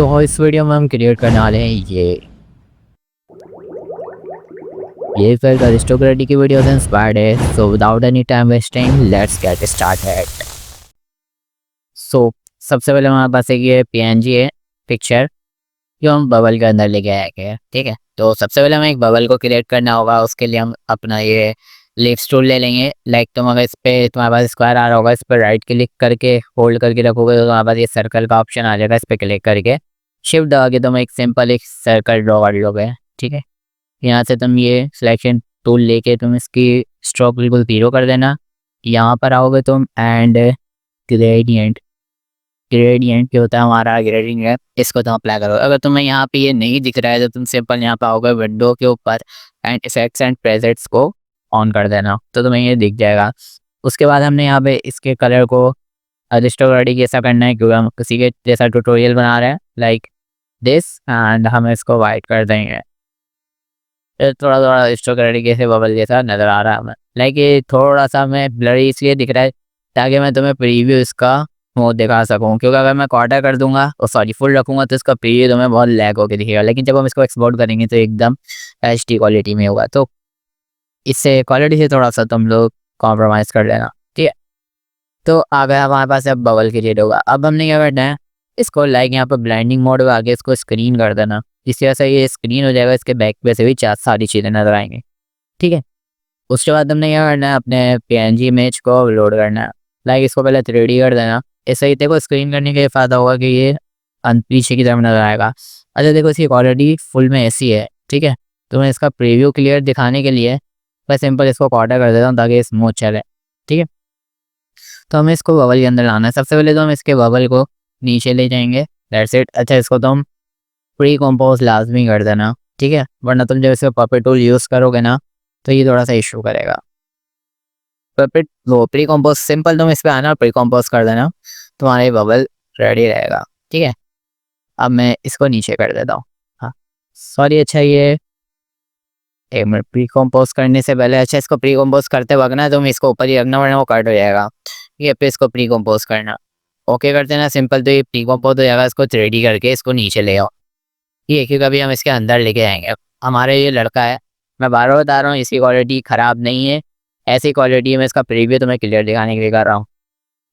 सो इस वीडियो में हम क्रिएट करने वाले हैं ये फिर अरिस्टोक्रेटी की वीडियो से इंस्पायर्ड है। So without any time wasting let's get started. So सबसे पहले हमारे पास एक ये पीएनजी है पिक्चर जो हम बबल के अंदर लेके आएंगे। ठीक है, तो सबसे पहले हमें एक बबल को क्रिएट करना होगा। उसके लिए हम अपना ये लिफ्ट टूल ले लेंगे। लाइक तुम अगर इस पर तुम्हारे पास स्क्वायर आ रहा होगा, इस पर राइट क्लिक करके होल्ड करके रखोगे तो तुम्हारे पास ये सर्कल का ऑप्शन आ जाएगा। इस पर क्लिक करके शिफ्ट दबा के तुम एक सिंपल एक सर्कल ड्रॉ कर लोगे। ठीक है, यहाँ से तुम ये सिलेक्शन टूल लेके तुम इसकी स्ट्रोक बिल्कुल 0 कर देना। यहाँ पर आओगे तुम एंड ग्रेडियंट जो होता है हमारा ग्रेडियंट, इसको तुम अप्लाई करो। अगर तुम्हें यहाँ पे ये नहीं दिख रहा है तो तुम सिंपल यहाँ पे आओगे विंडो के ऊपर एंड इफेक्ट्स एंड प्रेसेट्स को ऑन कर देना तो तुम्हें ये दिख जाएगा। उसके बाद हमने यहाँ पे इसके कलर को अरिस्टोक्रेटिक कैसा करना है, क्योंकि हम किसी के जैसा ट्यूटोरियल बना रहे हैं लाइक दिस, एंड हम इसको वाइट कर देंगे। थोड़ा थोड़ा अरिस्टोक्रेटिक जैसे बबल जैसा नज़र आ रहा है हमें। लाइक ये थोड़ा सा हमें ब्लरी इसलिए दिख रहा है ताकि मैं तुम्हें प्रीव्यू इसका मोड दिखा सकूं, क्योंकि अगर मैं क्वार्टर कर दूंगा और सॉरी फुल रखूंगा तो इसका प्रीव्यू तुम्हें बहुत लैग होकर दिखेगा। लेकिन जब हम इसको एक्सपोर्ट करेंगे तो एकदम एचडी क्वालिटी में होगा। तो इससे क्वालिटी से थोड़ा सा तुम लोग कॉम्प्रोमाइज़ कर लेना। ठीक है, तो आ गया हमारे पास अब बबल क्रिएट होगा। अब हमने क्या करना है, इसको लाइक यहाँ पर ब्लाइंडिंग मोड में आके इसको स्क्रीन कर देना। इसी वजह से ये स्क्रीन हो जाएगा, इसके बैक पे से भी सारी चीज़ें नजर आएंगी। ठीक है, उसके बाद हमने क्या करना है, अपने पीएनजी इमेज को लोड करना है। लाइक इसको पहले 3D कर देना। ऐसे ही देखो स्क्रीन करने का ये फ़ायदा होगा कि ये पीछे की तरफ नजर आएगा। अच्छा देखो इसकी क्वालिटी फुल में ऐसी है। ठीक है, तो मैं इसका प्रीव्यू क्लियर दिखाने के लिए मैं सिंपल इसको क्वार्टर कर देता हूँ ताकि स्मूथ चले। ठीक है, तो हमें इसको बबल के अंदर लाना है। सबसे पहले तो हम इसके बबल को नीचे ले जाएंगे, दैट्स इट। अच्छा इसको तो हम प्री कंपोज लाजमी कर देना। ठीक है, वरना तुम जब इसका पपेट टूल यूज़ करोगे ना तो ये थोड़ा सा इशू करेगा। पपेट वो प्री कंपोज सिंपल तुम इस पर आना और प्री कंपोज कर देना, तुम्हारे बबल रेडी रहेगा। ठीक है, अब मैं इसको नीचे कर देता हूँ। हाँ सॉरी, अच्छा ये एक मिनट, प्री कंपोज करने से पहले अच्छा इसको प्री कंपोज करते वक्त ना तुम इसको ऊपर ही रखना वरना वो कट हो जाएगा। ये पे इसको प्री कंपोज करना ओके कर देना सिंपल, तो ये प्री कंपोज हो जाएगा। इसको 3D करके इसको नीचे ले आओ। ये क्योंकि अभी हम इसके अंदर लेके आएंगे। हमारे ये लड़का है, मैं बार बार बता रहा हूँ इसकी क्वालिटी ख़राब नहीं है, ऐसी क्वालिटी में इसका प्रीव्यू तुम्हें क्लियर दिखाने के लिए कर रहा हूँ।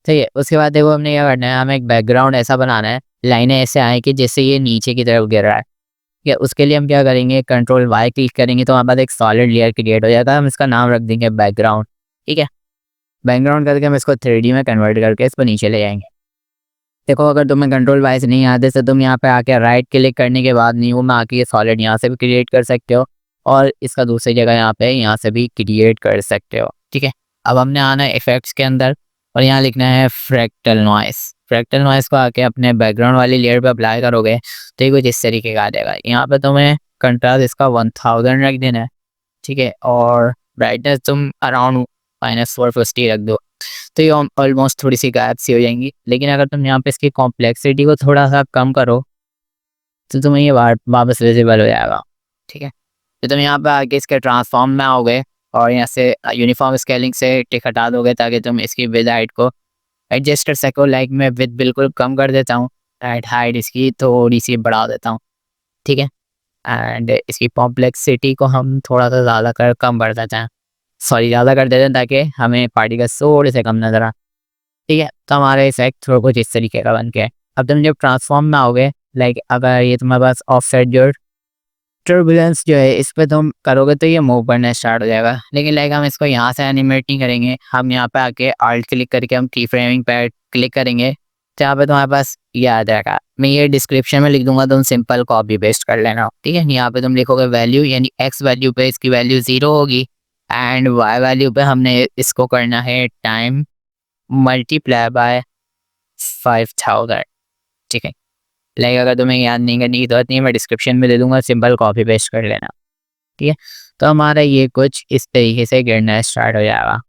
ठीक है, उसके बाद देखो हमने क्या करना है, हमें एक बैकग्राउंड ऐसा बनाना है, लाइनें ऐसे आए कि जिससे ये नीचे की तरफ गिर रहा है। ठीक है, उसके लिए हम क्या करेंगे, कंट्रोल वाई क्लिक करेंगे तो हमारे पास एक सॉलिड लेयर क्रिएट हो जाता है। हम इसका नाम रख देंगे बैकग्राउंड। ठीक है, बैकग्राउंड करके हम इसको 3D में कन्वर्ट करके इसको नीचे ले जाएंगे। देखो अगर तुम्हें कंट्रोल वाइज नहीं आते तो तुम यहाँ पे आके राइट क्लिक करने के बाद न्यू में आके ये सॉलिड यहाँ से भी क्रिएट कर सकते हो और इसका दूसरी जगह यहाँ से भी क्रिएट कर सकते हो। ठीक है, अब हमने आना है इफेक्ट्स के अंदर और यहाँ लिखना है फ्रैक्टल नॉइस। फ्रैक्टल नॉइस को आके अपने बैकग्राउंड वाली लेयर पे अप्लाई करोगे तो ये कुछ इस तरीके का आ जाएगा। यहाँ पे तुम्हें कंट्रास्ट इसका 1000 रख देना है। ठीक है, और ब्राइटनेस तुम अराउंड -450 रख दो तो ये ऑलमोस्ट थोड़ी सी गायब सी हो जाएंगी। लेकिन अगर तुम यहाँ पे इसकी कॉम्प्लेक्सिटी को थोड़ा सा कम करो तो तुम्हें ये वापस विजिबल हो जाएगा। ठीक है, तो तुम यहाँ पे आके इसके ट्रांसफॉर्म में आओगे और यहाँ से यूनिफॉर्म स्केलिंग से टिक हटा दोगे ताकि तुम इसकी विद हाइट को एडजस्ट कर सको। लाइक मैं विद बिल्कुल कम कर देता हूँ, हाइट इसकी थोड़ी सी बढ़ा देता हूँ। ठीक है, एंड इसकी कॉम्प्लेक्सिटी को हम थोड़ा सा ज़्यादा कम कर देते हैं, सॉरी ज़्यादा कर देते हैं ताकि हमें पार्टिकल्स थोड़े से कम नजर आ। ठीक है, तो हमारा इफेक्ट थोड़ा कुछ इस तरीके का बन के है। अब तुम जब ट्रांसफॉर्म में आओगे, लाइक अगर ये तुम्हारे पास ऑफसेट जो टर्बुलेंस जो है इस पर तुम करोगे तो ये मूव करना स्टार्ट हो जाएगा। लेकिन लाइक हम इसको यहाँ से एनिमेट नहीं करेंगे, हम यहाँ पे आके आल्ट क्लिक करके हम की फ्रेमिंग पे क्लिक करेंगे तो यहाँ पे तुम्हारे पास ये आ जाएगा। मैं ये डिस्क्रिप्शन में लिख दूंगा, तुम सिंपल कॉपी पेस्ट कर लेना। ठीक है, यहाँ पे तुम लिखोगे वैल्यू, यानी एक्स वैल्यू पे इसकी वैल्यू 0 होगी एंड वाई वैल्यू पे हमने इसको करना है टाइम मल्टीप्लाई बाय 5000। ठीक है, लाइक अगर तुम्हें याद नहीं करनी तो नहीं, मैं डिस्क्रिप्शन में दे दूंगा, सिंपल कॉपी पेस्ट कर लेना। ठीक है, तो हमारा ये कुछ इस तरीके से गिरना स्टार्ट हो जाएगा।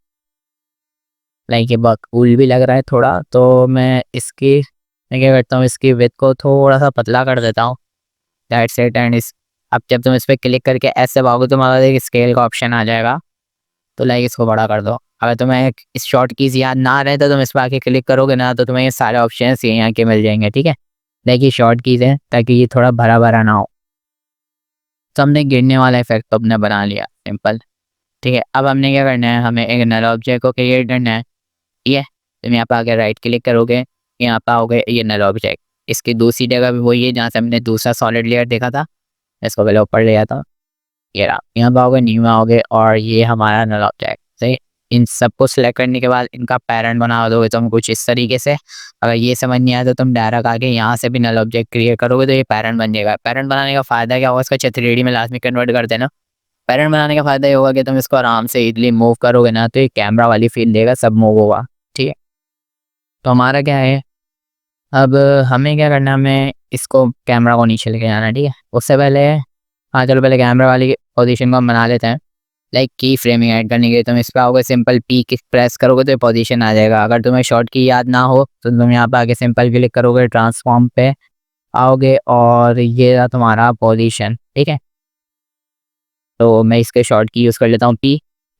लाइक ये बहुत कूल भी लग रहा है थोड़ा, तो मैं क्या करता हूँ, इसकी विड्थ को थोड़ा सा पतला कर देता हूँ, दैट्स इट। एंड अब जब तुम इस पर क्लिक करके ऐसे भागो तो हमारा एक स्केल का ऑप्शन आ जाएगा, तो लाइक इसको बड़ा कर दो। अगर तुम्हें इस शॉर्ट कीज याद ना रहे तो तुम इस पर आके क्लिक करोगे ना तो तुम्हें ये सारे ऑप्शन यहाँ के मिल जाएंगे। ठीक है, देखिए शॉर्ट कीज है ताकि ये थोड़ा भरा भरा ना हो। तो हमने गिरने वाला इफेक्ट तो अपने बना लिया सिंपल। ठीक है, अब हमने क्या करना है, हमें एक नल ऑब्जेक्ट को क्रिएट करना है। ठीक है, तुम यहाँ पे आके राइट क्लिक करोगे, यहाँ पे आओगे ये नल ऑब्जेक्ट, इसकी दूसरी जगह भी वही है जहाँ से हमने दूसरा सॉलिड लेयर देखा था, इसको पहले ऊपर ले जाता हूँ। ये रहा, यहाँ पे आओगे, न्यू में आओगे और ये हमारा नल ऑब्जेक्ट। सही, इन सबको सिलेक्ट करने के बाद इनका पैरेंट बना दोगे तुम कुछ इस तरीके से। अगर ये समझ नहीं आया तो तुम डायरेक्ट आके यहाँ से भी नल ऑब्जेक्ट क्रिएट करोगे तो ये पैरेंट बन जाएगा। पैरेंट बनाने का फायदा क्या होगा, इसका 3D में लास्ट में कन्वर्ट कर देना। पैरेंट बनाने का फायदा ये होगा कि तुम इसको आराम से इजीली मूव करोगे ना तो ये कैमरा वाली फील देगा, सब मूव होगा। ठीक है, तो हमारा क्या है, अब हमें क्या करना है, हमें इसको कैमरा को नीचे लेके जाना है। ठीक है, उससे पहले हाँ चलो पहले कैमरा वाली पोजीशन को हम बना लेते हैं। लाइक की फ्रेमिंग ऐड करने के लिए तुम इस पर आओगे, सिंपल पी की प्रेस करोगे तो ये पोजीशन आ जाएगा। अगर तुम्हें शॉर्ट की याद ना हो तो तुम यहाँ पे आके सिंपल क्लिक करोगे, ट्रांसफॉर्म पे आओगे और ये रहा तुम्हारा पोजीशन। ठीक है, तो मैं इसके शॉर्ट की यूज़ कर लेता हूँ पी।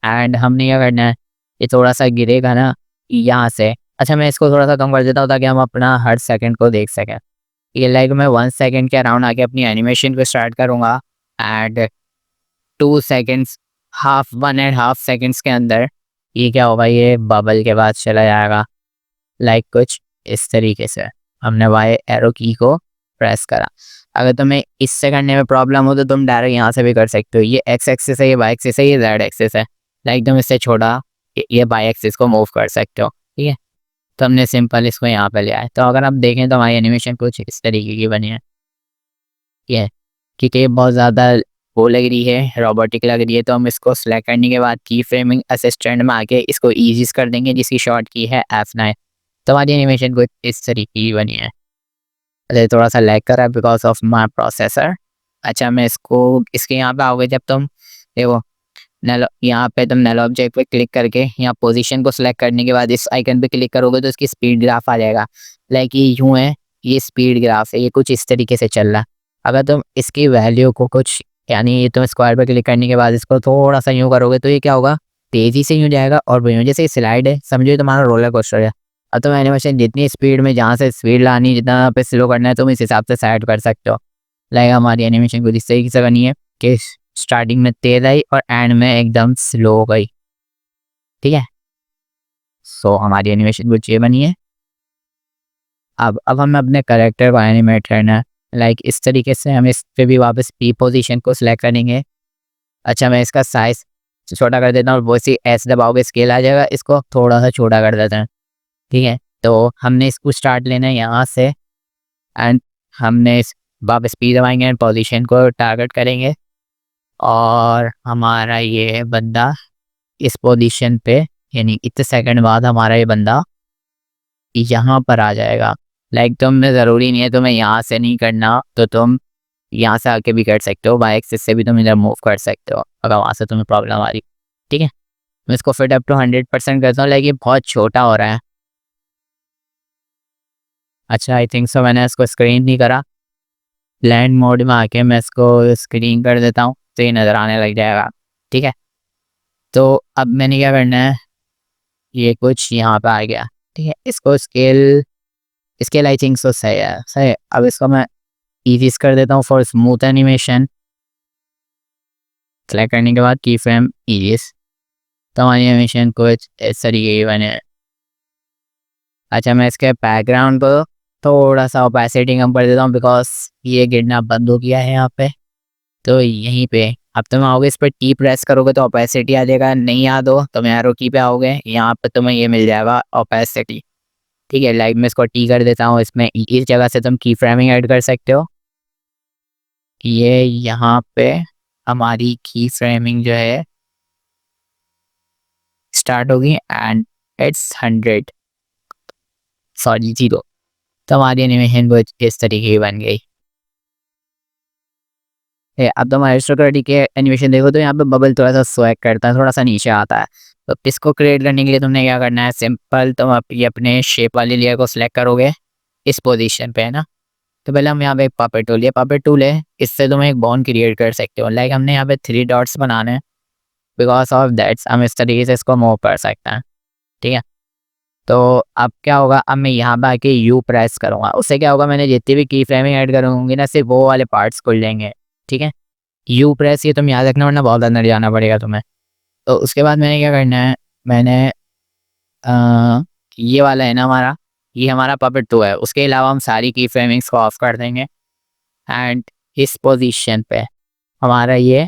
एंड हमने क्या करना है, ये थोड़ा सा गिरेगा ना यहाँ से। अच्छा मैं इसको थोड़ा सा कम कर देता हूँ ताकि हम अपना हर सेकंड को देख सकें। ये लाइक मैं 1 सेकंड के अराउंड आके अपनी एनिमेशन को स्टार्ट करूँगा एंड 2 सेकंड्स, हाफ 1.5 सेकंड्स के अंदर ये क्या होगा, ये बबल के बाद चला जाएगा। लाइक कुछ इस तरीके से हमने वाई एरो की को प्रेस करा। अगर तुम्हें इससे करने में प्रॉब्लम हो तो तुम डायरेक्ट यहाँ से भी कर सकते हो। ये एक्स एक्सिस है, ये वाई एक्सिस है, ये जेड एक्सिस है। लाइक तुम इससे छोटा ये वाई एक्सिस को मूव कर सकते हो। ठीक है, तो हमने सिंपल इसको यहाँ पे ले आए। तो अगर आप देखें तो हमारी एनिमेशन कुछ इस तरीके की बनी है। ये क्योंकि ये बहुत ज़्यादा वो लग रही है, रोबोटिक लग रही है, तो हम इसको सेलेक्ट करने के बाद की फ्रेमिंग असिस्टेंट में आके इसको ईजीज कर देंगे जिसकी शॉर्ट की है F9। तो हमारी एनिमेशन कुछ इस तरीके की बनी है। अरे थोड़ा सा लैग कर रहा है बिकॉज ऑफ माई प्रोसेसर। अच्छा मैं इसको इसके यहाँ पे आओगे, जब तुम देखो नल यहाँ पे तुम नल ऑब्जेक्ट पे क्लिक करके यहाँ पोजीशन को सिलेक्ट करने के बाद इस आइकन पे क्लिक करोगे तो इसकी स्पीड ग्राफ आ जाएगा। लाइक ये यूँ है, ये स्पीड ग्राफ है, ये कुछ इस तरीके से चल रहा है। अगर तुम इसकी वैल्यू को कुछ यानी तुम स्क्वायर पे क्लिक करने के बाद इसको थोड़ा सा यूँ करोगे तो ये क्या होगा, तेज़ी से यूँ जाएगा और वहीं जैसे स्लाइड है, समझो तुम्हारा रोलर कोस्टर है। अब तुम एनिमेशन जितनी स्पीड में जहाँ से स्पीड लानी, जितना पे स्लो करना है तुम इस हिसाब से सेट कर सकते हो। लाइक हमारी एनिमेशन को इस तरीके से करनी है कि स्टार्टिंग में तेज आई और एंड में एकदम स्लो हो गई। ठीक है, सो हमारी एनिमेशन कुछ ये बनी है। अब हमें अपने करेक्टर को एनिमेट करना है। लाइक इस तरीके से हम इस पे भी वापस पी पोजीशन को सिलेक्ट करेंगे। अच्छा मैं इसका साइज छोटा कर देता हूँ, वो सी एस दबाओगे स्केल आ जाएगा, इसको थोड़ा सा छोटा कर देते हैं। ठीक है, तो हमने इसको स्टार्ट लेना है यहाँ से एंड हमने इस वापस पी दबाएंगे एंड पोजीशन को टारगेट करेंगे और हमारा ये बंदा इस पोजीशन पे यानी इतने सेकंड बाद हमारा ये बंदा यहाँ पर आ जाएगा। लाइक तुम्हें ज़रूरी नहीं है तुम्हें यहाँ से नहीं करना, तो तुम यहाँ से आके भी कर सकते हो, बाई एक्सिस से भी तुम इधर मूव कर सकते हो अगर वहाँ से तुम्हें प्रॉब्लम आ रही। ठीक है, मैं इसको फिट अप टू 100% करता हूँ। लाइक ये बहुत छोटा हो रहा है। अच्छा आई थिंक सो मैंने इसको स्क्रीन नहीं करा। ब्लेंड मोड में आके मैं इसको स्क्रीन कर देता हूँ तो ये नज़र आने लग जाएगा। ठीक है, तो अब मैंने क्या करना है, ये कुछ यहाँ पे आ गया। ठीक है, इसको scale scale I think so सही है, सही है। अब इसको मैं ईजीज कर देता हूँ फॉर स्मूथ एनिमेशन। सेलेक्ट करने के बाद की फ्रेम ईजीज, तो हमारी एनिमेशन कुछ इस तरीके की बने। अच्छा मैं इसके बैकग्राउंड को थोड़ा सा ओपेसिटी कम कर देता हूँ बिकॉज ये गिरना बंद हो गया है यहाँ पे। तो यहीं पे अब तुम आओगे, इस पर टी प्रेस करोगे तो ओपेसिटी आ जाएगा। नहीं याद हो तो मैं एरो की पे आओगे, यहाँ पे तुम्हें ये मिल जाएगा ओपेसिटी। ठीक है, लाइक मैं इसको टी कर देता हूँ। इसमें इस जगह से तुम की फ्रेमिंग ऐड कर सकते हो। ये यहाँ पे हमारी की फ्रेमिंग जो है स्टार्ट होगी एंड इट्स 100 सॉरी 0। तो हमारी एनिमेशन कुछ इस तरीके की बन गई। अब तुम एरिस्टोक्रेटिक के एनिमेशन देखो तो यहाँ पे बबल थोड़ा सा स्वैग करता है, थोड़ा सा नीचे आता है। तो इसको क्रिएट करने के लिए तुमने क्या करना है, सिंपल तुम अपने शेप वाली लेयर को सिलेक्ट करोगे इस पोजीशन पे, है ना। तो पहले हम यहाँ पे एक पपेट टूल, ये पपेट टूल है, इससे तुम एक बॉन्ड क्रिएट कर सकते हो। लाइक हमने यहाँ पे 3 डॉट्स बनाने हैं, बिकॉज ऑफ दैट्स हम इस तरीके से इसको मूव कर सकते हैं। ठीक है, तो अब क्या होगा, अब मैं यहाँ पे आके यू प्रेस करूँगा, उससे क्या होगा, मैंने जितनी भी की फ्रेमिंग ऐड करूँगी ना सिर्फ वो वाले पार्ट्स खुल जाएंगे। ठीक है, यू प्रेस ये तुम याद रखना वरना बहुत अंदर जाना पड़ेगा तुम्हें। तो उसके बाद मैंने क्या करना है, मैंने ये वाला है ना हमारा, ये हमारा पपेट 2 है, उसके अलावा हम सारी की फ्रेमिंग्स को ऑफ कर देंगे। एंड इस पोजीशन पे हमारा ये,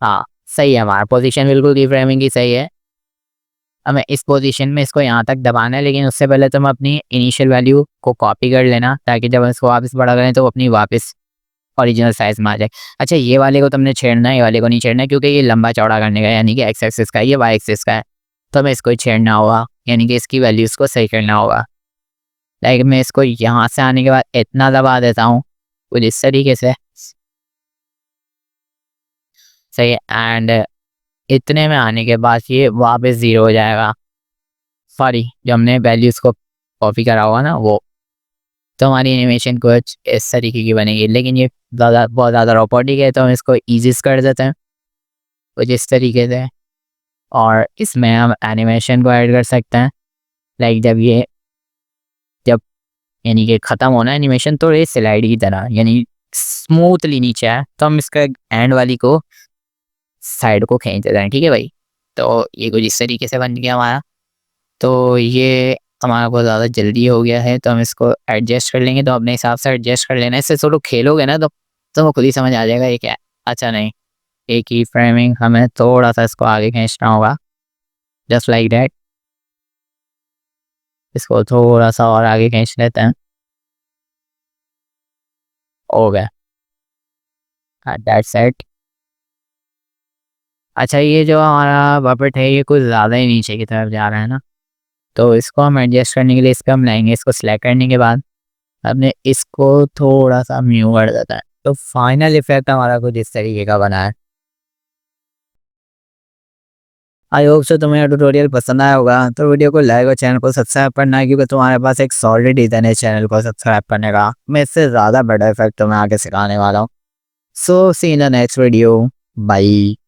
हाँ सही है, हमारा पोजीशन बिल्कुल की फ्रेमिंग की सही है। हमें इस पोजीशन में इसको यहाँ तक दबाना है, लेकिन उससे पहले तुम अपनी इनिशियल वैल्यू को कॉपी कर लेना ताकि जब हम इसको वापस बड़ा करें तो वो अपनी वापस ओरिजिनल साइज में आ जाए। अच्छा, ये वाले को तुमने छेड़ना है, ये वाले को नहीं छेड़ना है क्योंकि ये लंबा चौड़ा करने का, यानी कि एक्स एक्सिस का है, ये वाई एक्सिस का है, तो हमें इसको ही छेड़ना होगा, यानी कि इसकी वैल्यूज़ को सही करना होगा। लाइक मैं इसको यहाँ से आने के बाद इतना दबा देता हूँ कुछ इस तरीके से, सही है। एंड इतने में आने के बाद ये वापस ज़ीरो हो जाएगा, सॉरी जो हमने वैल्यूज़ को कॉपी करा होगा ना वो। तो हमारी एनिमेशन कुछ इस तरीके की बनेगी, लेकिन ये बहुत ज़्यादा रोबोटिक है तो हम इसको ईजीज कर देते हैं कुछ इस तरीके से। और इसमें हम एनिमेशन को ऐड कर सकते हैं, लाइक जब यानी कि ख़त्म होना एनिमेशन तो ये स्लाइड की तरह यानी स्मूथली नीचे आए तो हम इसका एंड वाली को साइड को खींच देते हैं। ठीक है भाई, तो ये कुछ इस तरीके से बन गया हमारा। तो ये हमारा बहुत ज़्यादा जल्दी हो गया है तो हम इसको एडजस्ट कर लेंगे, तो अपने हिसाब से एडजस्ट कर लेना है। इससे थोड़ा खेलोगे ना तो वो खुद ही समझ आ जाएगा ये क्या है। अच्छा नहीं, एक ही फ्रेमिंग हमें थोड़ा सा इसको आगे खींचना होगा, जस्ट लाइक डैट। इसको थोड़ा सा और आगे खींच लेते हैं, हो गया, दैट्स इट। अच्छा, ये जो हमारा बफेट है ये कुछ ज़्यादा ही नीचे की तरफ जा रहा है ना, तो इसको हम एडजस्ट करने के लिए इस पर हम लाएंगे, इसको सिलेक्ट करने के बाद हमने इसको थोड़ा सा म्यू कर देता है, तो फाइनल इफेक्ट हमारा कुछ इस तरीके का बना है। आई होप सो तुम्हें ट्यूटोरियल पसंद आया होगा, तो वीडियो को लाइक और चैनल को सब्सक्राइब करना है क्योंकि तुम्हारे पास एक सॉलिड रीजन है चैनल को सब्सक्राइब करने का। मैं इससे ज़्यादा बेटर इफेक्ट तुम्हें आगे सिखाने वाला हूँ। So see in the next video, bye.